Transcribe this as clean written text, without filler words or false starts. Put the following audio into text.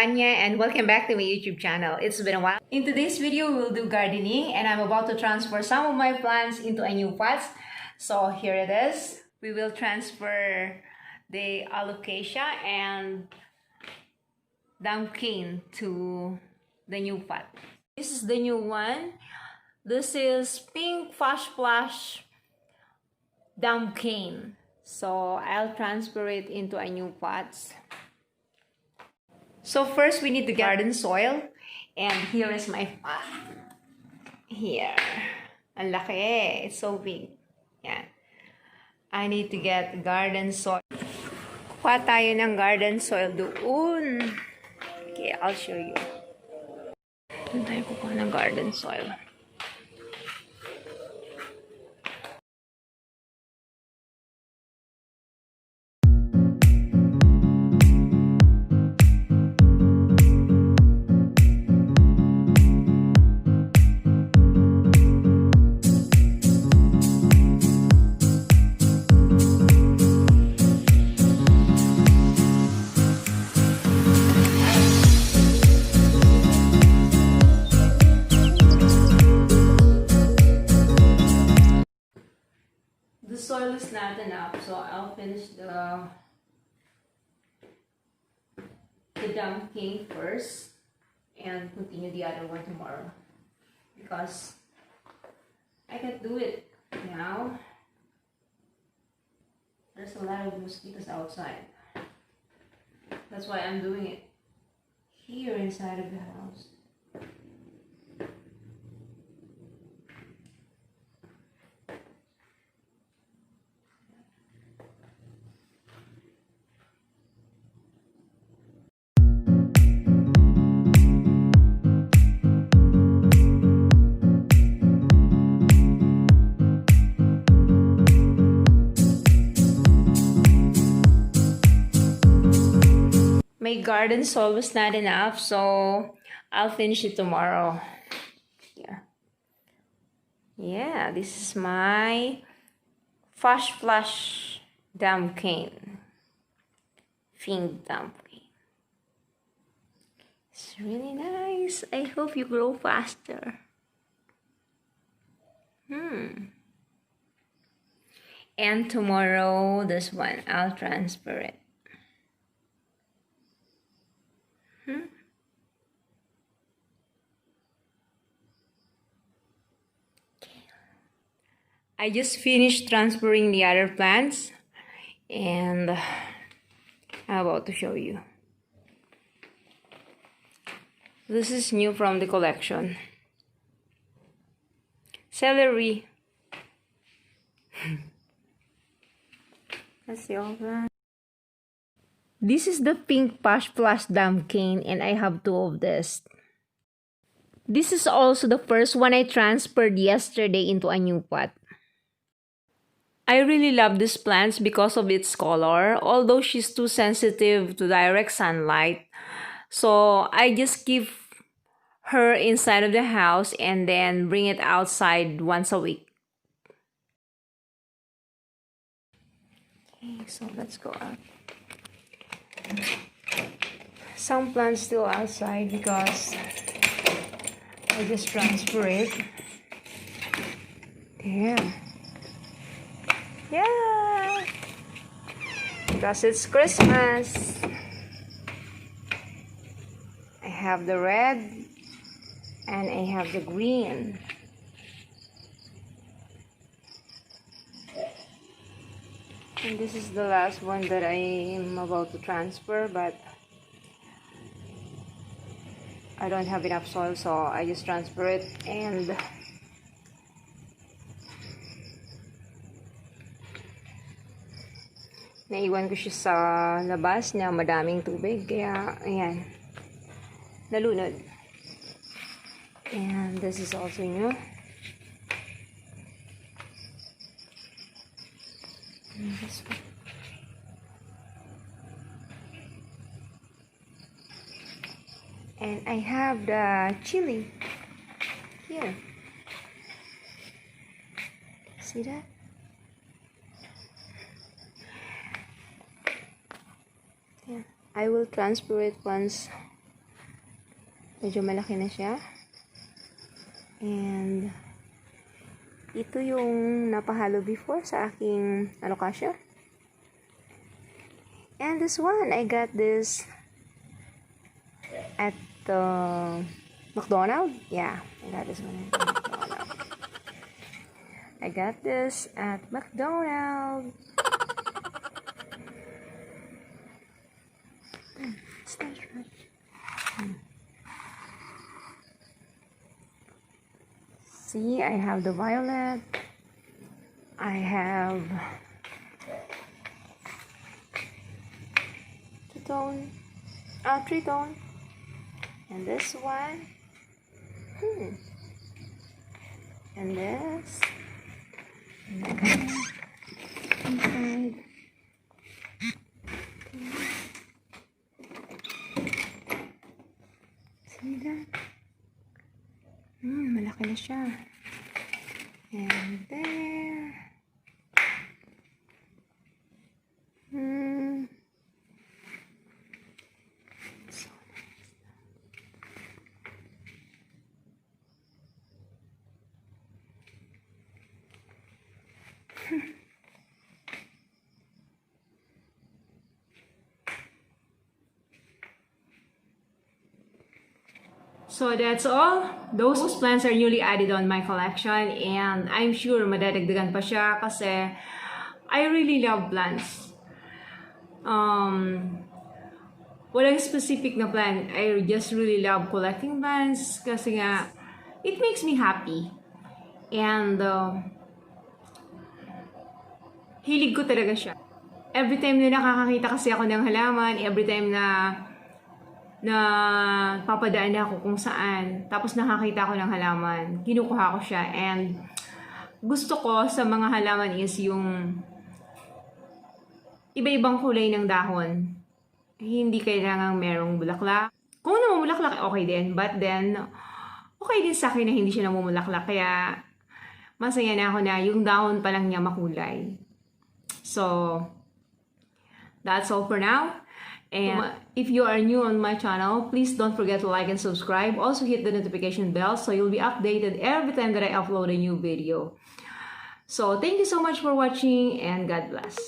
Vanya and welcome back to my YouTube channel. It's been a while. In today's video, we'll do gardening and I'm about to transfer some of my plants into a new pot. So here it is. We will transfer the alocasia and pumpkin to the new pot. This is the new one. This is pink flash splash pumpkin. So I'll transfer it into a new pot. So first we need the garden soil, and here is my pot. Here. Ang laki. It's so big. Yan. I need to get garden soil. Kuha tayo ng garden soil doon. Okay, I'll show you. Doon tayo kukuha ng garden soil. The soil is not enough, so I'll finish the pumpkin first and continue the other one tomorrow because I can't do it now. There's a lot of mosquitoes outside. That's why I'm doing it here inside of the house. My garden soil was not enough, so I'll finish it tomorrow. Yeah, this is my flash pumpkin. Pink pumpkin. It's really nice. I hope you grow faster. And tomorrow, this one, I'll transfer it. I just finished transferring the other plants and I'm about to show you. This is new from the collection. Celery. That's the old one. This is the pink Pash Plus pumpkin and I have two of this. This is also the first one I transferred yesterday into a new pot. I really love these plants because of its color, although she's too sensitive to direct sunlight. So I just keep her inside of the house and then bring it outside once a week. Okay, so let's go out. Some plants still outside because I just transfer it. There. Yeah, because it's Christmas. I have the red and I have the green. And this is the last one that I am about to transfer, but I don't have enough soil, so I just transfer it and naiwan ko siya sa labas na madaming tubig. Kaya, ayan. Nalunod. And this is also new. And this one. And I have the chili. Here. See that? I will transfer it once Medyo malaki na siya. And ito yung napahalo before sa aking alokasya. And this one, I got this at McDonald's. Yeah, I got this one at McDonald's. I got this at McDonald's. It's not right. See, I have the violet. I have two-tone, three-tone, and this one, and this, inside. See that? Malaki na siya. And there. So nice. So that's all. Those plants are newly added on my collection and I'm sure madadagdagan pa siya kasi I really love plants. Walang specific na plant. I just really love collecting plants kasi nga it makes me happy. And hilig ko talaga siya. Every time na nakakakita kasi ako ng halaman, every time na papadaan ako kung saan, tapos nakakita ko ng halaman, kinukuha ko siya. And gusto ko sa mga halaman is yung iba-ibang kulay ng dahon. Hindi kailangang merong bulaklak. Kung namumulaklak, okay din. But then, okay din sa akin na hindi siya namumulaklak. Kaya masaya na ako na yung dahon pa lang niya makulay. So, that's all for now. And if you are new on my channel, please don't forget to like and subscribe. Also hit the notification bell so you'll be updated every time that I upload a new video. So thank you so much for watching and God bless.